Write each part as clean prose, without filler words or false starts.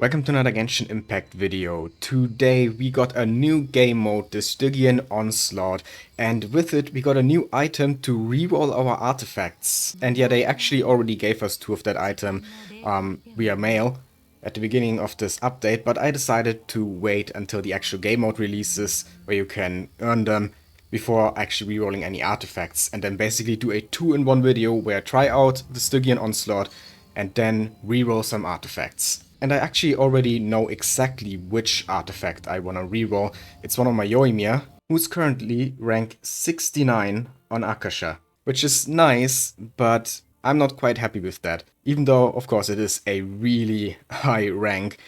Welcome to another Genshin Impact video. Today we got a new game mode, the Stygian Onslaught, and with it we got a new item to reroll our artifacts. And yeah, they actually already gave us two of that item via mail at the beginning of this update, but I decided to wait until the actual game mode releases, where you can earn them before actually rerolling any artifacts, and then basically do a 2-in-1 video where I try out the Stygian Onslaught and then reroll some artifacts. And I actually already know exactly which artifact I want to reroll. It's one of my Yoimiya, who's currently rank 69 on Akasha. Which is nice, but I'm not quite happy with that. Even though, of course, it is a really high rank.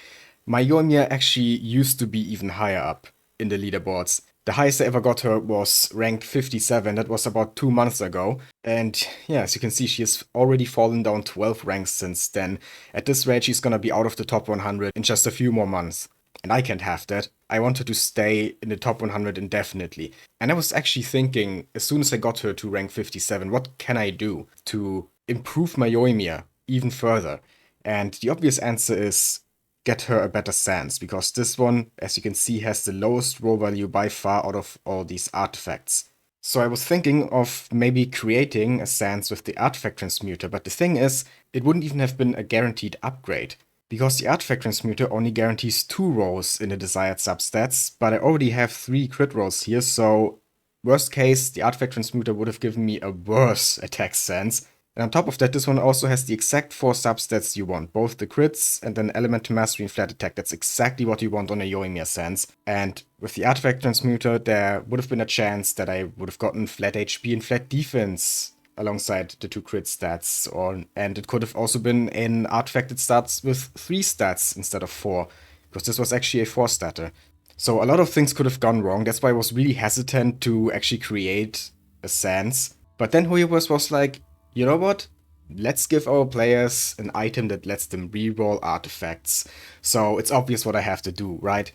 My Yoimiya actually used to be even higher up in the leaderboards. The highest I ever got her was rank 57, that was about 2 months ago. And yeah, as you can see, she has already fallen down 12 ranks since then. At this rate, she's gonna be out of the top 100 in just a few more months. And I can't have that. I wanted to stay in the top 100 indefinitely. And I was actually thinking, as soon as I got her to rank 57, what can I do to improve my Yoimiya even further? And the obvious answer is get her a better Sans, because this one, as you can see, has the lowest roll value by far out of all these artifacts. So I was thinking of maybe creating a Sans with the artifact transmuter, but the thing is, it wouldn't even have been a guaranteed upgrade, because the artifact transmuter only guarantees 2 rolls in the desired substats, but I already have 3 crit rolls here, so worst case, the artifact transmuter would have given me a worse attack Sans. And on top of that, this one also has the exact 4 substats you want, both the crits and then elemental mastery and flat attack. That's exactly what you want on a Yoimiya Sans. And with the artifact transmuter, there would have been a chance that I would have gotten flat HP and flat defense alongside the 2 crit stats, and it could have also been an artifact that starts with 3 stats instead of 4, because this was actually a 4-statter. So a lot of things could have gone wrong. That's why I was really hesitant to actually create a Sans. But then Hoyoverse was like, you know what? Let's give our players an item that lets them reroll artifacts. So it's obvious what I have to do, right?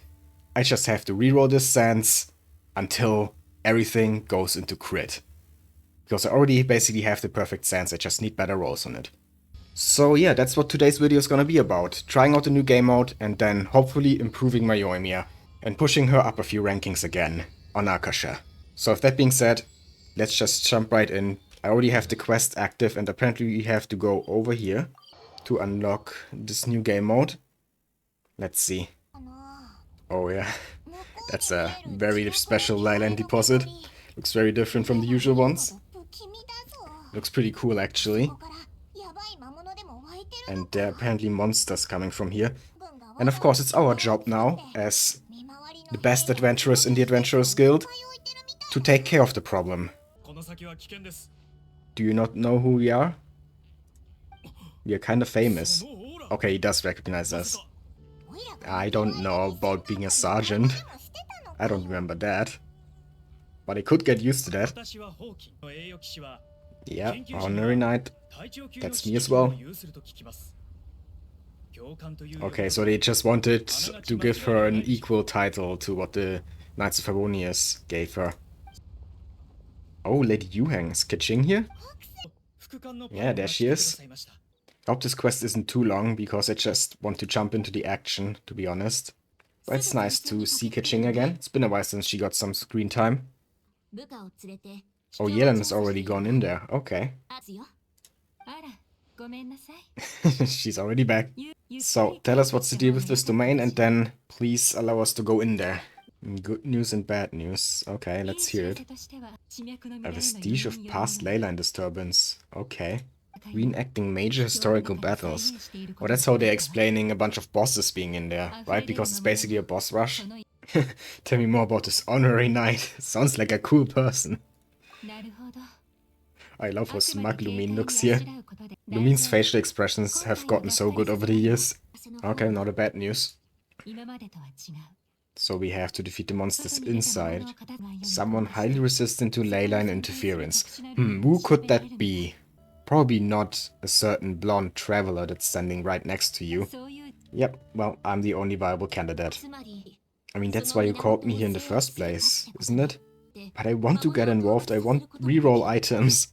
I just have to reroll this Sans until everything goes into crit. Because I already basically have the perfect Sans, I just need better rolls on it. So yeah, that's what today's video is gonna be about. Trying out a new game mode and then hopefully improving my Yoimiya and pushing her up a few rankings again on Akasha. So with that being said, let's just jump right in. I already have the quest active, and apparently we have to go over here to unlock this new game mode. Let's see. Oh yeah, that's a very special Leyline deposit. Looks very different from the usual ones. Looks pretty cool actually. And there are apparently monsters coming from here. And of course it's our job now, as the best adventurers in the Adventurers Guild, to take care of the problem. Do you not know who we are? We are kind of famous. Okay, he does recognize us. I don't know about being a sergeant. I don't remember that. But I could get used to that. Yeah, Honorary Knight. That's me as well. Okay, so they just wanted to give her an equal title to what the Knights of Favonius gave her. Oh, Lady Yuheng. Is Keqing here? Yeah, there she is. I hope this quest isn't too long, because I just want to jump into the action, to be honest. But it's nice to see Keqing again. It's been a while since she got some screen time. Oh, Yelan is already gone in there. Okay. She's already back. So, tell us what's the deal with this domain, and then please allow us to go in there. Good news and bad news. Okay, let's hear it. A vestige of past leyline disturbance. Okay. Reenacting major historical battles. Well, that's how they're explaining a bunch of bosses being in there, right? Because it's basically a boss rush. Tell me more about this honorary knight. Sounds like a cool person. I love how smug Lumine looks here. Lumine's facial expressions have gotten so good over the years. Okay, not a bad news. So we have to defeat the monsters inside. Someone highly resistant to leyline interference. Who could that be? Probably not a certain blonde traveler that's standing right next to you. Yep, well, I'm the only viable candidate. I mean, that's why you called me here in the first place, isn't it? But I want to get involved, I want reroll items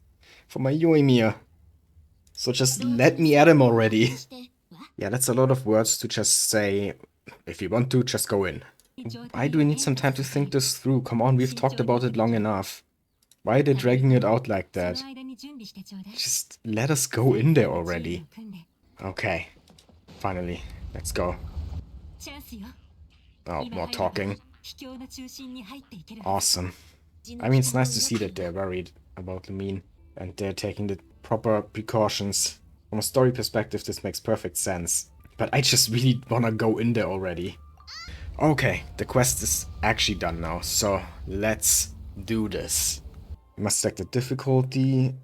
for my Yoimiya. So just let me at him already. Yeah, that's a lot of words to just say, if you want to, just go in. Why do we need some time to think this through? Come on, we've talked about it long enough. Why are they dragging it out like that? Just let us go in there already. Okay, finally, let's go. Oh, more talking. Awesome. I mean, it's nice to see that they're worried about Lumine and they're taking the proper precautions. From a story perspective, this makes perfect sense. But I just really wanna go in there already. Okay, the quest is actually done now, so let's do this. We must select the difficulty,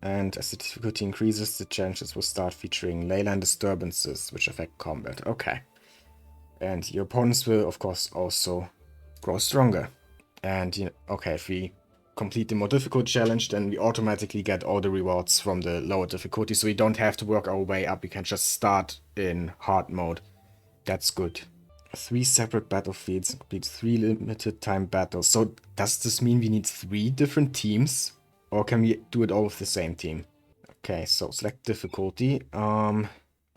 and as the difficulty increases, the challenges will start featuring leyline disturbances, which affect combat. Okay. And your opponents will, of course, also grow stronger. And, you know, okay, if we complete the more difficult challenge, then we automatically get all the rewards from the lower difficulty, so we don't have to work our way up. We can just start in hard mode. That's good. 3 separate battlefields, complete 3 limited time battles. So does this mean we need 3 different teams? Or can we do it all with the same team? Okay, so select difficulty. Oh,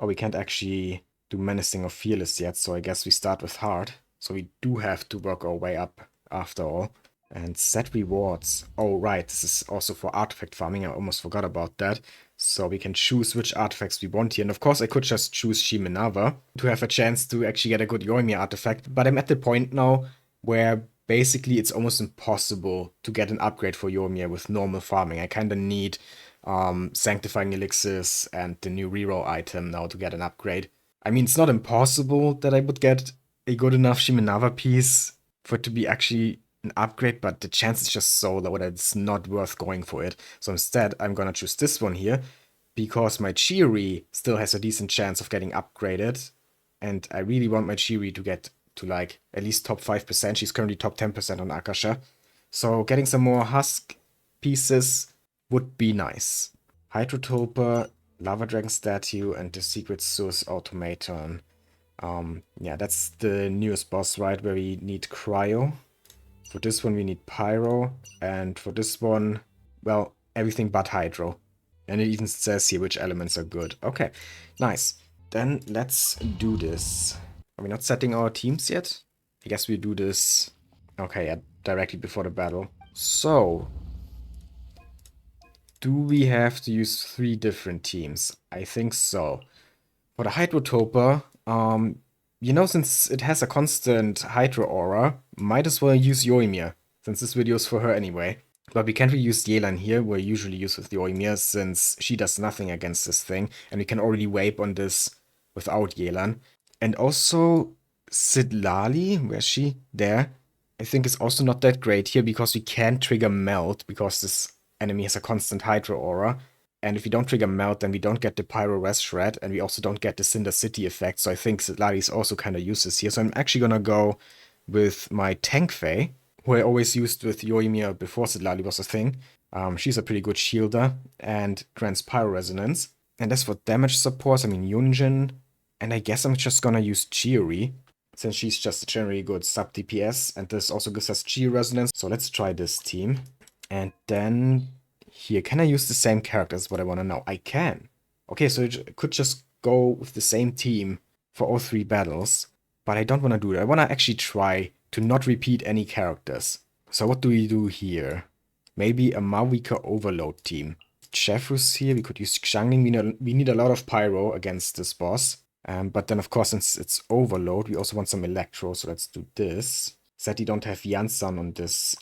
we can't actually do Menacing or Fearless yet, so I guess we start with hard. So we do have to work our way up after all. And set rewards. Oh, right, this is also for artifact farming. I almost forgot about that. So we can choose which artifacts we want here. And of course, I could just choose Shimenawa to have a chance to actually get a good Yoimiya artifact. But I'm at the point now where basically it's almost impossible to get an upgrade for Yoimiya with normal farming. I kind of need Sanctifying Elixirs and the new reroll item now to get an upgrade. I mean, it's not impossible that I would get a good enough Shimenawa piece for it to be actually an upgrade, but the chance is just so low that it's not worth going for it. So instead, I'm gonna choose this one here, because my Chiri still has a decent chance of getting upgraded, and I really want my Chiri to get to like at least top 5%. She's currently top 10% on Akasha. So getting some more Husk pieces would be nice. Hydrotoper, Lava Dragon Statue, and the Secret Source Automaton. Yeah, that's the newest boss, right, where we need Cryo. For this one, we need Pyro, and for this one, well, everything but Hydro. And it even says here which elements are good. Okay, nice. Then let's do this. Are we not setting our teams yet? I guess we do this, okay, yeah, directly before the battle. So, do we have to use 3 different teams? I think so. For the Hydrotoper, you know, since it has a constant Hydro aura, might as well use Yoimiya, since this video is for her anyway. But we can't really use Yelan here, we're usually used with Yoimiya, since she does nothing against this thing, and we can already wipe on this without Yelan. And also, Sidlali, where's she? There. I think is also not that great here, because we can't trigger Melt, because this enemy has a constant Hydro aura. And if we don't trigger Melt, then we don't get the Pyro Res Shred, and we also don't get the Cinder City effect, so I think Sidlali is also kind of useless here. So I'm actually gonna go with my Tank Fae, who I always used with Yoimiya before Sidlali was a thing. She's a pretty good shielder, and grants Pyro Resonance. And as for damage support, I mean Yunjin, and I guess I'm just gonna use Chiori, since she's just a generally good sub DPS, and this also gives us Chi Resonance. So let's try this team. And then here, can I use the same characters? What I want to know. I can. Okay, so I could just go with the same team for all 3 battles, but I don't want to do that. I want to actually try to not repeat any characters. So what do we do here? Maybe a Mawika Overload team. Chefrus here, we could use Xiangling. We need a lot of Pyro against this boss. But then, of course, since it's Overload, we also want some Electro, so let's do this. Sadly, don't have Yansan on this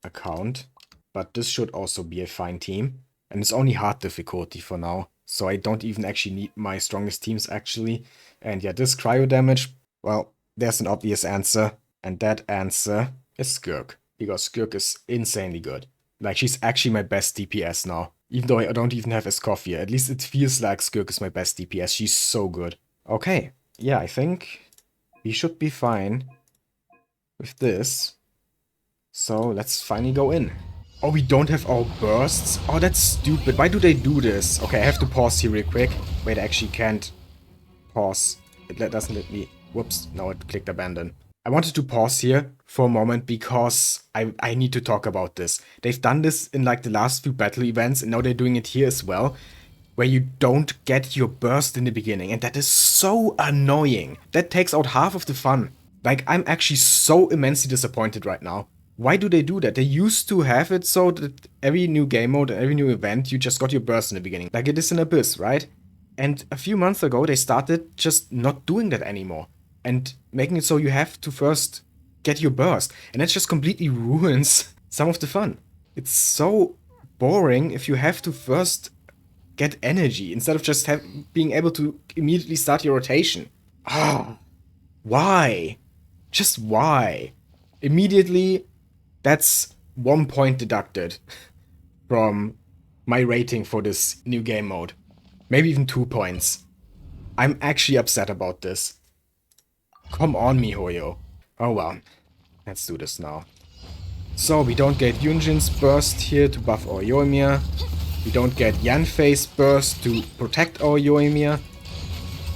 account, but this should also be a fine team. And it's only hard difficulty for now, so I don't even actually need my strongest teams, actually. And yeah, this cryo damage, well, there's an obvious answer, and that answer is Skirk, because Skirk is insanely good. Like, she's actually my best DPS now, even though I don't even have Escoffia. At least it feels like Skirk is my best DPS. She's so good. Okay, yeah, I think we should be fine with this. So let's finally go in. Oh, we don't have our bursts? Oh, that's stupid. Why do they do this? Okay, I have to pause here real quick. Wait, I actually can't pause. It doesn't let me... Whoops, now it clicked abandon. I wanted to pause here for a moment because I need to talk about this. They've done this in like the last few battle events, and now they're doing it here as well. where you don't get your burst in the beginning, and that is so annoying. That takes out half of the fun. Like, I'm actually so immensely disappointed right now. Why do they do that? They used to have it so that every new game mode and every new event, you just got your burst in the beginning. Like it is in Abyss, right? And a few months ago, they started just not doing that anymore. And making it so you have to first get your burst. And that just completely ruins some of the fun. It's so boring if you have to first get energy instead of just being able to immediately start your rotation. Ah, why? Just why? Immediately, that's 1 point deducted from my rating for this new game mode. Maybe even 2 points. I'm actually upset about this. Come on, MiHoYo. Oh well, let's do this now. So, we don't get Yunjin's burst here to buff our Yoimiya. We don't get Yanfei's burst to protect our Yoimiya.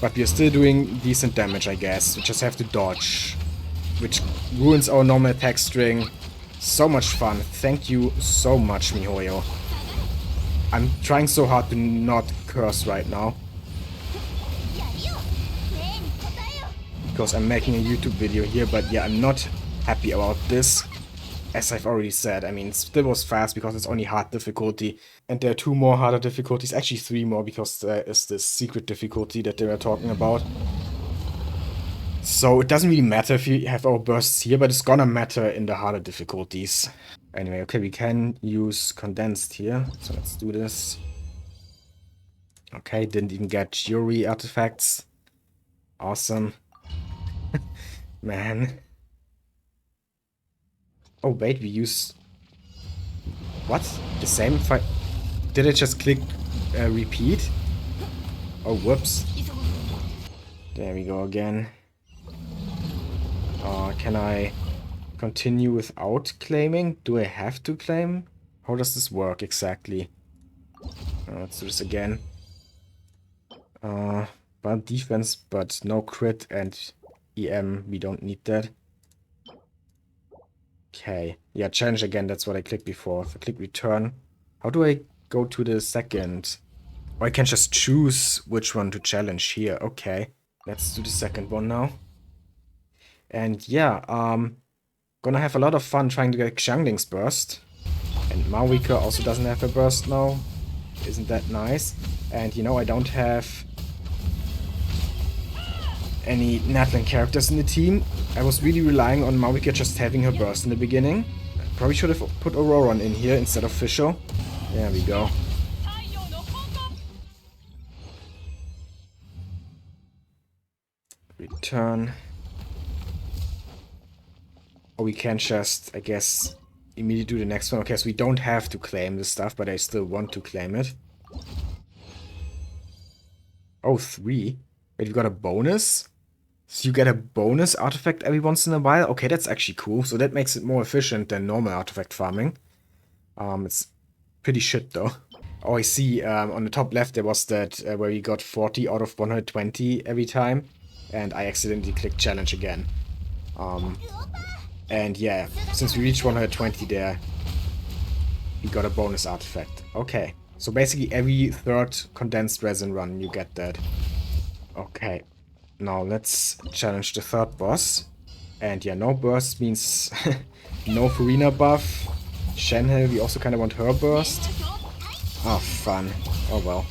But we are still doing decent damage, I guess. We just have to dodge. Which ruins our normal attack string. So much fun. Thank you so much, MiHoYo. I'm trying so hard to not curse right now. Because I'm making a YouTube video here, but yeah, I'm not happy about this. As I've already said, I mean, it still was fast because it's only hard difficulty. And there are 2 more harder difficulties, actually 3 more, because there is this secret difficulty that they were talking about. So it doesn't really matter if you have our bursts here, but it's gonna matter in the harder difficulties. Anyway, okay, we can use condensed here, so let's do this. Okay, didn't even get Yuri artifacts. Awesome. Man. Oh wait, we use... What? The same fight? Did I just click repeat? Oh, whoops. There we go again. Can I continue without claiming? Do I have to claim? How does this work exactly? Let's do this again. But defense, but no crit and EM. We don't need that. Okay. Yeah, challenge again. That's what I clicked before. If I click return. How do I go to the second? Or I can just choose which one to challenge here. Okay. Let's do the second one now. And yeah, gonna have a lot of fun trying to get Xiangling's burst. And Maoika also doesn't have a burst now. Isn't that nice? And you know, I don't have any Natlan characters in the team. I was really relying on Maoika just having her burst in the beginning. Probably should have put Auroron in here instead of Fisho. There we go. Return. Or we can just, I guess, immediately do the next one. Okay, so we don't have to claim this stuff, but I still want to claim it. Oh, 3. Wait, we got a bonus? So you get a bonus artifact every once in a while? Okay, that's actually cool. So that makes it more efficient than normal artifact farming. It's pretty shit, though. Oh, I see. On the top left, there was that where we got 40 out of 120 every time. And I accidentally clicked challenge again. And yeah, since we reached 120 there, we got a bonus artifact. Okay, so basically every third condensed resin run, you get that. Okay, now let's challenge the third boss. And yeah, no burst means no Furina buff. Shenhe, we also kind of want her burst. Oh, fun. Oh well.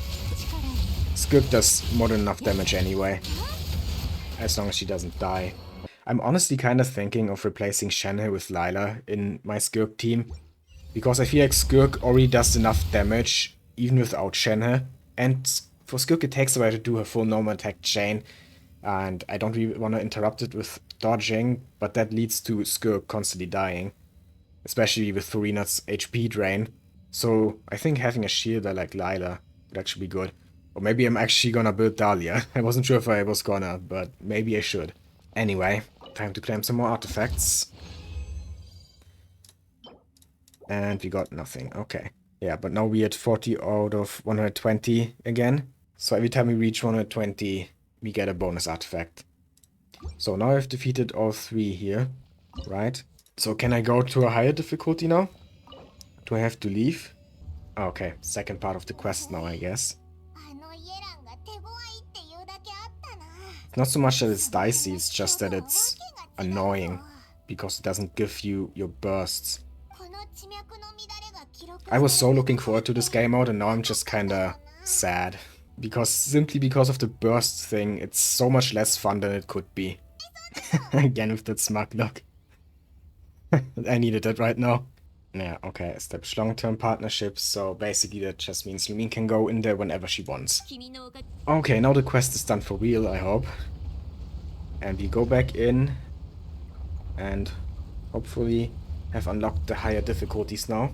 Skirk does more than enough damage anyway. As long as she doesn't die. I'm honestly kind of thinking of replacing Shenhe with Lila in my Skirk team. Because I feel like Skirk already does enough damage, even without Shenhe. And for Skirk it takes a while to do her full normal attack chain. And I don't really want to interrupt it with dodging, but that leads to Skirk constantly dying. Especially with Furina's HP drain. So I think having a shielder like Lila would actually be good. Or maybe I'm actually gonna build Dahlia. I wasn't sure if I was gonna, but maybe I should. Anyway, time to claim some more artifacts. And we got nothing. Okay. Yeah, but now we're at 40 out of 120 again. So every time we reach 120, we get a bonus artifact. So now I've defeated all 3 here, right? So can I go to a higher difficulty now? Do I have to leave? Okay, second part of the quest now, I guess. Not so much that it's dicey, it's just that it's annoying because it doesn't give you your bursts. I was so looking forward to this game mode and now I'm just kinda sad. Because simply because of the burst thing, it's so much less fun than it could be. Again with that smug look. I needed that right now. Yeah, okay, establish long-term partnerships, so basically that just means Yumin can go in there whenever she wants. Okay, now the quest is done for real, I hope. And we go back in and hopefully have unlocked the higher difficulties now.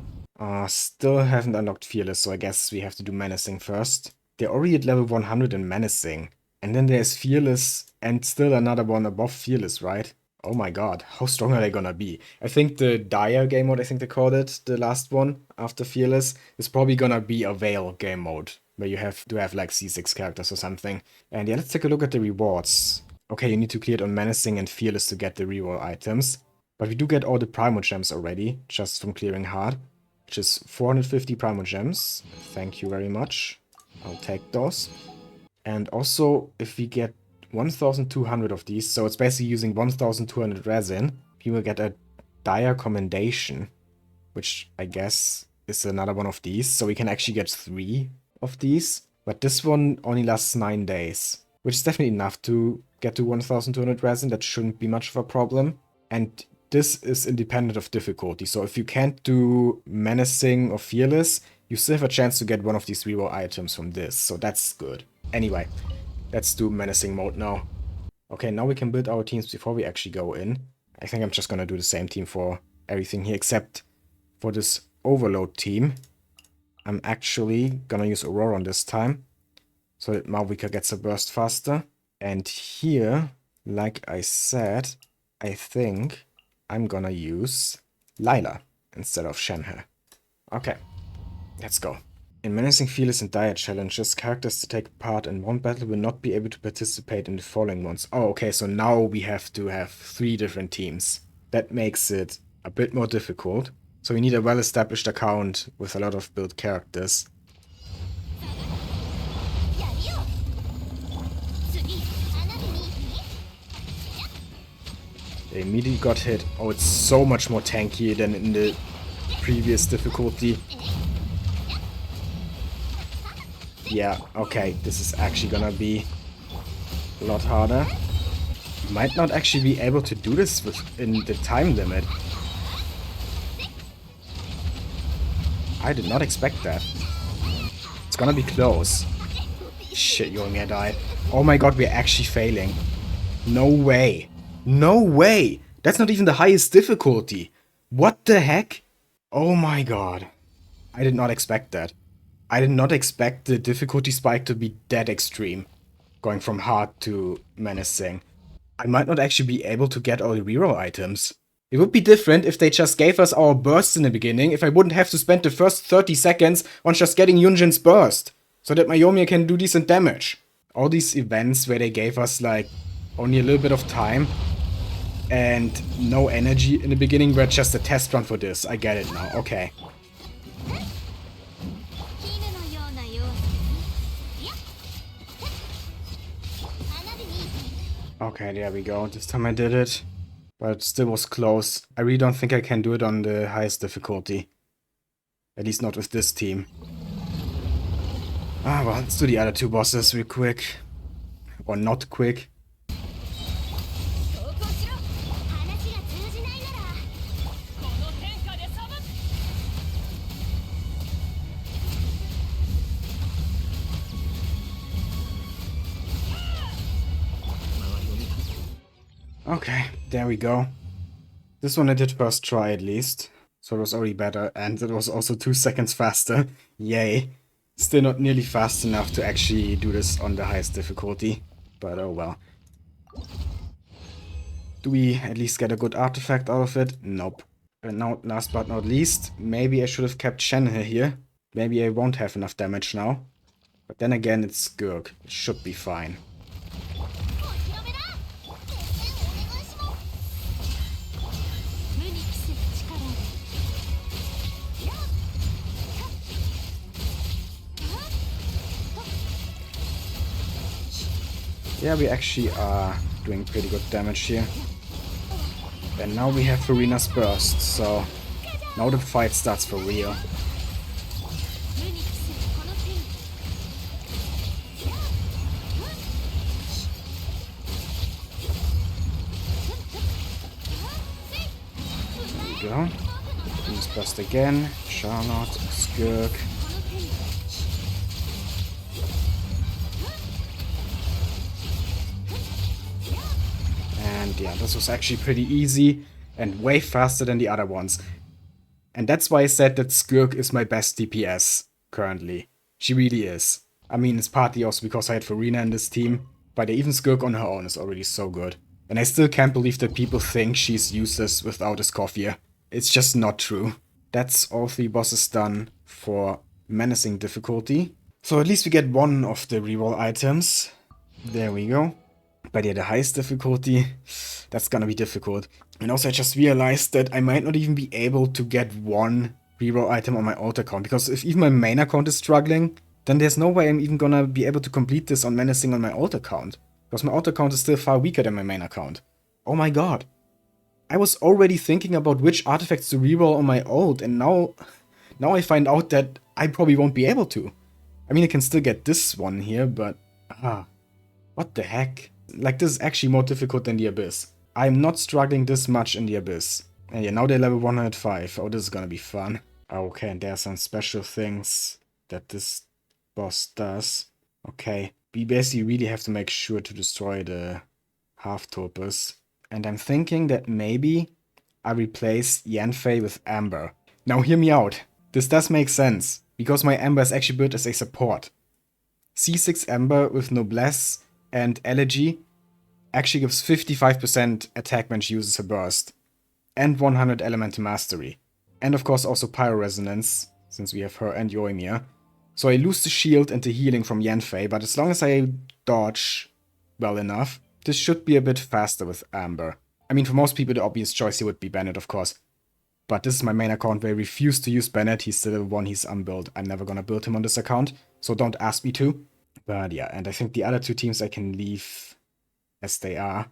Still haven't unlocked Fearless, so I guess we have to do Menacing first. They're already at level 100 in Menacing. And then there's Fearless and still another one above Fearless, right? Oh my god, how strong are they gonna be? I think the Dire game mode, I think they called it, the last one after Fearless, is probably gonna be a Veil game mode, where you have to have like C6 characters or something. And yeah, let's take a look at the rewards. Okay, you need to clear it on Menacing and Fearless to get the reroll items. But we do get all the Primo Gems already, just from clearing hard, which is 450 Primo Gems. Thank you very much. I'll take those. And also, if we get 1,200 of these, so it's basically using 1,200 resin, we will get a Dire Commendation, which I guess is another one of these. So we can actually get 3 of these. But this one only lasts 9 days, which is definitely enough to get to 1,200 resin. That shouldn't be much of a problem. And this is independent of difficulty. So if you can't do Menacing or Fearless, you still have a chance to get one of these reroll items from this. So that's good. Anyway, let's do Menacing mode now. Okay, now we can build our teams before we actually go in. I think I'm just gonna do the same team for everything here, except for this Overload team. I'm actually gonna use Aurora this time, so that Mauvika gets a burst faster. And here, like I said, I think I'm gonna use Lila instead of Shenhe. Okay, let's go. In Menacing, Fearless, and Dire challenges, characters to take part in one battle will not be able to participate in the following ones. Oh, okay, so now we have to have 3 different teams. That makes it a bit more difficult. So we need a well-established account with a lot of built characters. They immediately got hit. Oh, it's so much more tanky than in the previous difficulty. Yeah, okay, this is actually gonna be a lot harder. You might not actually be able to do this within the time limit. I did not expect that. It's gonna be close. Shit, Yoimiya died. Oh my god, we're actually failing. No way. No way! That's not even the highest difficulty. What the heck? Oh my god. I did not expect that. I did not expect the difficulty spike to be that extreme. Going from hard to menacing. I might not actually be able to get all the reroll items. It would be different if they just gave us our bursts in the beginning, if I wouldn't have to spend the first 30 seconds on just getting Yunjin's burst, so that my Yoimiya can do decent damage. All these events where they gave us like only a little bit of time and no energy in the beginning were just a test run for this. I get it now, okay. Okay, there we go. This time I did it. But it still was close. I really don't think I can do it on the highest difficulty. At least not with this team. Ah, well, let's do the other 2 bosses real quick. Or not quick. Okay, there we go. This one I did first try at least. So it was already better, and it was also 2 seconds faster. Yay. Still not nearly fast enough to actually do this on the highest difficulty. But oh well. Do we at least get a good artifact out of it? Nope. And now, last but not least, maybe I should have kept Shenhe here. Maybe I won't have enough damage now. But then again, it's Skirk. It should be fine. Yeah, we actually are doing pretty good damage here. And now we have Farina's Burst, so now the fight starts for real. There we go. Venus Burst again. Charlotte, Skirk. And yeah, this was actually pretty easy and way faster than the other ones. And that's why I said that Skirk is my best DPS currently. She really is. I mean, it's partly also because I had Farina in this team, but even Skirk on her own is already so good. And I still can't believe that people think she's useless without Escoffia. It's just not true. That's all 3 bosses done for Menacing difficulty. So at least we get one of the reroll items. There we go. But yeah, the highest difficulty, that's gonna be difficult. And also I just realized that I might not even be able to get one reroll item on my alt account, because if even my main account is struggling, then there's no way I'm even gonna be able to complete this on Menacing on my alt account. Because my alt account is still far weaker than my main account. Oh my god. I was already thinking about which artifacts to reroll on my alt, and now I find out that I probably won't be able to. I mean, I can still get this one here, but... what the heck? Like, this is actually more difficult than the Abyss. I'm not struggling this much in the Abyss. And yeah, now they're level 105. Oh, this is gonna be fun. Okay, and there are some special things that this boss does. Okay, we basically really have to make sure to destroy the half-topus. And I'm thinking that maybe I replace Yanfei with Amber. Now hear me out. This does make sense, because my Amber is actually built as a support. C6 Amber with Noblesse and Elegy actually gives 55% attack when she uses her burst, and 100 elemental mastery. And of course also Pyro Resonance, since we have her and Yoimiya. So I lose the shield and the healing from Yanfei, but as long as I dodge well enough, this should be a bit faster with Amber. I mean, for most people the obvious choice here would be Bennett, of course. But this is my main account where I refuse to use Bennett. He's still one, he's unbuilt. I'm never gonna build him on this account, so don't ask me to. But yeah, and I think the other 2 teams I can leave as they are.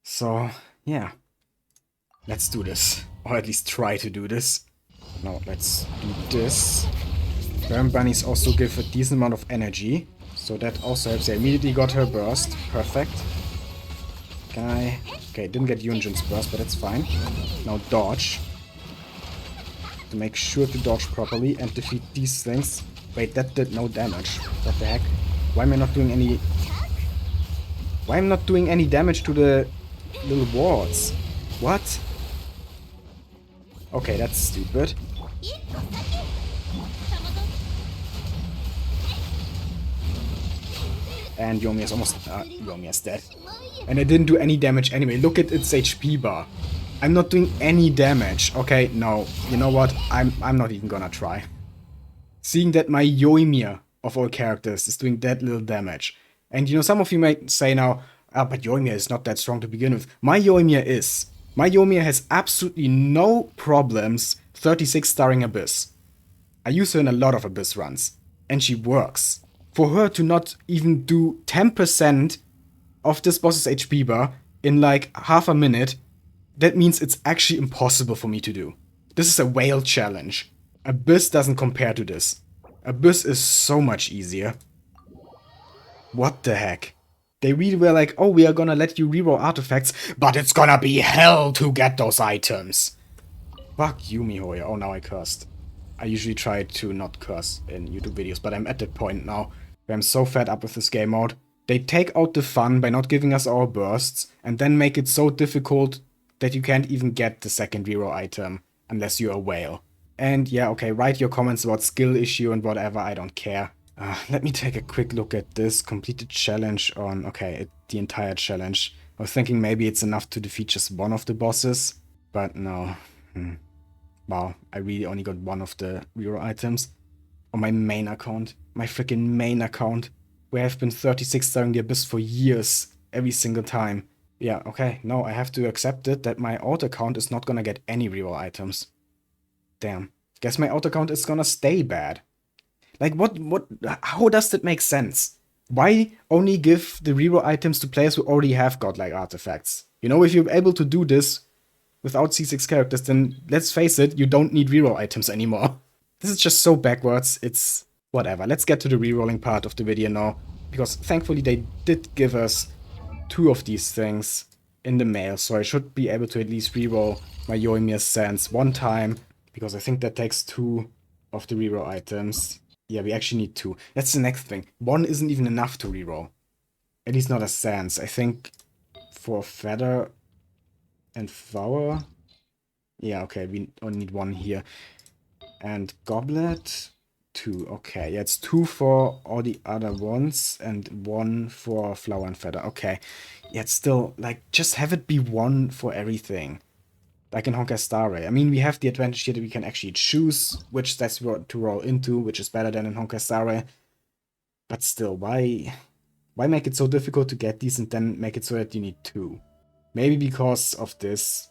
So, yeah. Let's do this. Or at least try to do this. Now, let's do this. Burn Bunnies also give a decent amount of energy. So that also helps. I immediately got her burst. Perfect. Okay, didn't get Yunjin's burst, but that's fine. Now dodge. To make sure to dodge properly and defeat these things. Wait, that did no damage. What the heck? Why am I not doing any... Why am I not doing any damage to the little wards? What? Okay, that's stupid. And Yoimiya is almost... Yoimiya's dead. And I didn't do any damage anyway. Look at its HP bar. I'm not doing any damage. Okay, no. You know what? I'm not even gonna try. Seeing that my Yoimiya, of all characters, is doing that little damage. And you know, some of you might say now, but Yoimiya is not that strong to begin with. My Yoimiya is. My Yoimiya has absolutely no problems 36 starring Abyss. I use her in a lot of Abyss runs. And she works. For her to not even do 10% of this boss's HP bar in like half a minute, that means it's actually impossible for me to do. This is a whale challenge. Abyss doesn't compare to this. Abyss is so much easier. What the heck? They really were like, oh, we are gonna let you reroll artifacts, but it's gonna be hell to get those items. Fuck you, Mihoya. Oh, now I cursed. I usually try to not curse in YouTube videos, but I'm at that point now where I'm so fed up with this game mode. They take out the fun by not giving us our bursts, and then make it so difficult that you can't even get the second reroll item unless you're a whale. And yeah, okay, write your comments about skill issue and whatever, I don't care. Let me take a quick look at this. Completed challenge on... Okay, the entire challenge. I was thinking maybe it's enough to defeat just one of the bosses, but no. Wow, I really only got one of the reroll items. On my main account. My freaking main account. Where I've been 36 starring the Abyss for years. Every single time. Yeah, okay, no, I have to accept it that my alt account is not gonna get any reroll items. Damn. Guess my alt account is gonna stay bad. Like, how does that make sense? Why only give the reroll items to players who already have godlike artifacts? You know, if you're able to do this without C6 characters, then let's face it, you don't need reroll items anymore. This is just so backwards, it's whatever. Let's get to the rerolling part of the video now, because thankfully they did give us 2 of these things in the mail, so I should be able to at least reroll my Yoimiya Sands 1 time, because I think that takes 2 of the reroll items. Yeah, we actually need 2. That's the next thing. 1 isn't even enough to reroll. At least not as Sands. I think for Feather and Flower. Yeah, okay, we only need 1 here. And Goblet, 2. Okay, yeah, it's 2 for all the other ones and 1 for Flower and Feather. Okay, yeah, it's still, like, just have it be 1 for everything. Like in Honkai Star Rail. I mean, we have the advantage here that we can actually choose which stats we want to roll into, which is better than in Honkai Star Rail. But still, why make it so difficult to get these and then make it so that you need 2? Maybe because of this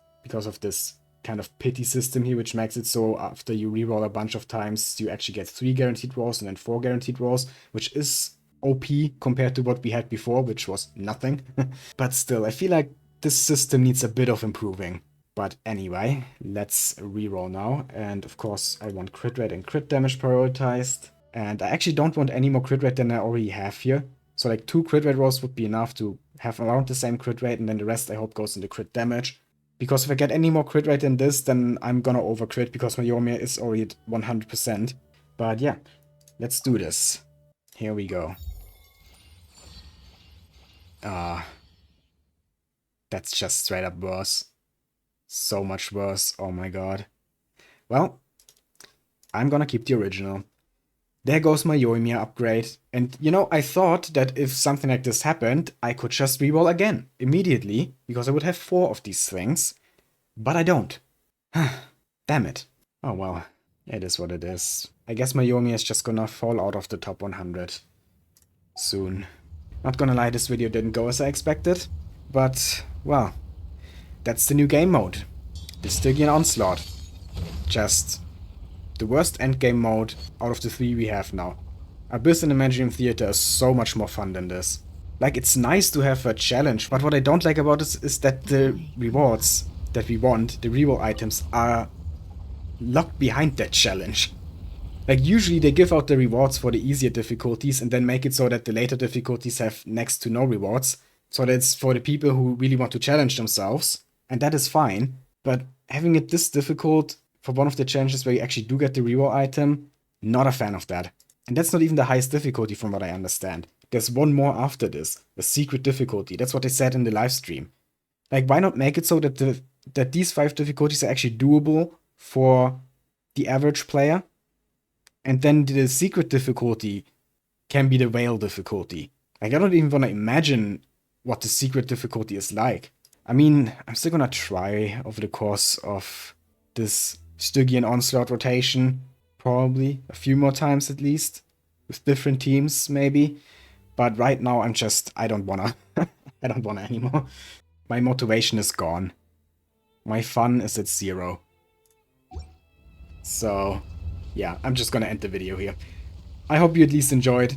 kind of pity system here, which makes it so after you reroll a bunch of times, you actually get 3 guaranteed rolls and then 4 guaranteed rolls, which is OP compared to what we had before, which was nothing. But still, I feel like this system needs a bit of improving. But anyway, let's reroll now. And of course, I want crit rate and crit damage prioritized. And I actually don't want any more crit rate than I already have here. So like 2 crit rate rolls would be enough to have around the same crit rate, and then the rest I hope goes into crit damage. Because if I get any more crit rate than this, then I'm gonna overcrit because my Yoimiya is already at 100%. But yeah, let's do this. Here we go. That's just straight up worse. So much worse, oh my god. Well, I'm gonna keep the original. There goes my Yoimiya upgrade. And you know, I thought that if something like this happened, I could just reroll again, immediately, because I would have 4 of these things. But I don't. Damn it. Oh well, it is what it is. I guess my Yoimiya is just gonna fall out of the top 100 soon. Not gonna lie, this video didn't go as I expected. But, well, that's the new game mode. The Stygian Onslaught. Just the worst endgame mode out of the 3 we have now. Abyss and Imagining Theater is so much more fun than this. Like, it's nice to have a challenge, but what I don't like about this is that the rewards that we want, the reroll items, are locked behind that challenge. Like, usually they give out the rewards for the easier difficulties and then make it so that the later difficulties have next to no rewards. So that's for the people who really want to challenge themselves. And that is fine. But having it this difficult for one of the challenges where you actually do get the reroll item, not a fan of that. And that's not even the highest difficulty from what I understand. There's one more after this, a secret difficulty. That's what they said in the live stream. Like, why not make it so that that these 5 difficulties are actually doable for the average player? And then the secret difficulty can be the whale difficulty. Like, I don't even want to imagine what the secret difficulty is like. I mean, I'm still gonna try over the course of this Stygian Onslaught rotation, probably a few more times at least, with different teams maybe. But right now I don't wanna. I don't wanna anymore. My motivation is gone. My fun is at 0. So, yeah, I'm just gonna end the video here. I hope you at least enjoyed.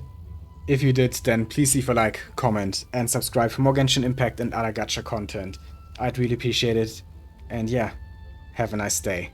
If you did, then please leave a like, comment, and subscribe for more Genshin Impact and other gacha content. I'd really appreciate it. And yeah, have a nice day.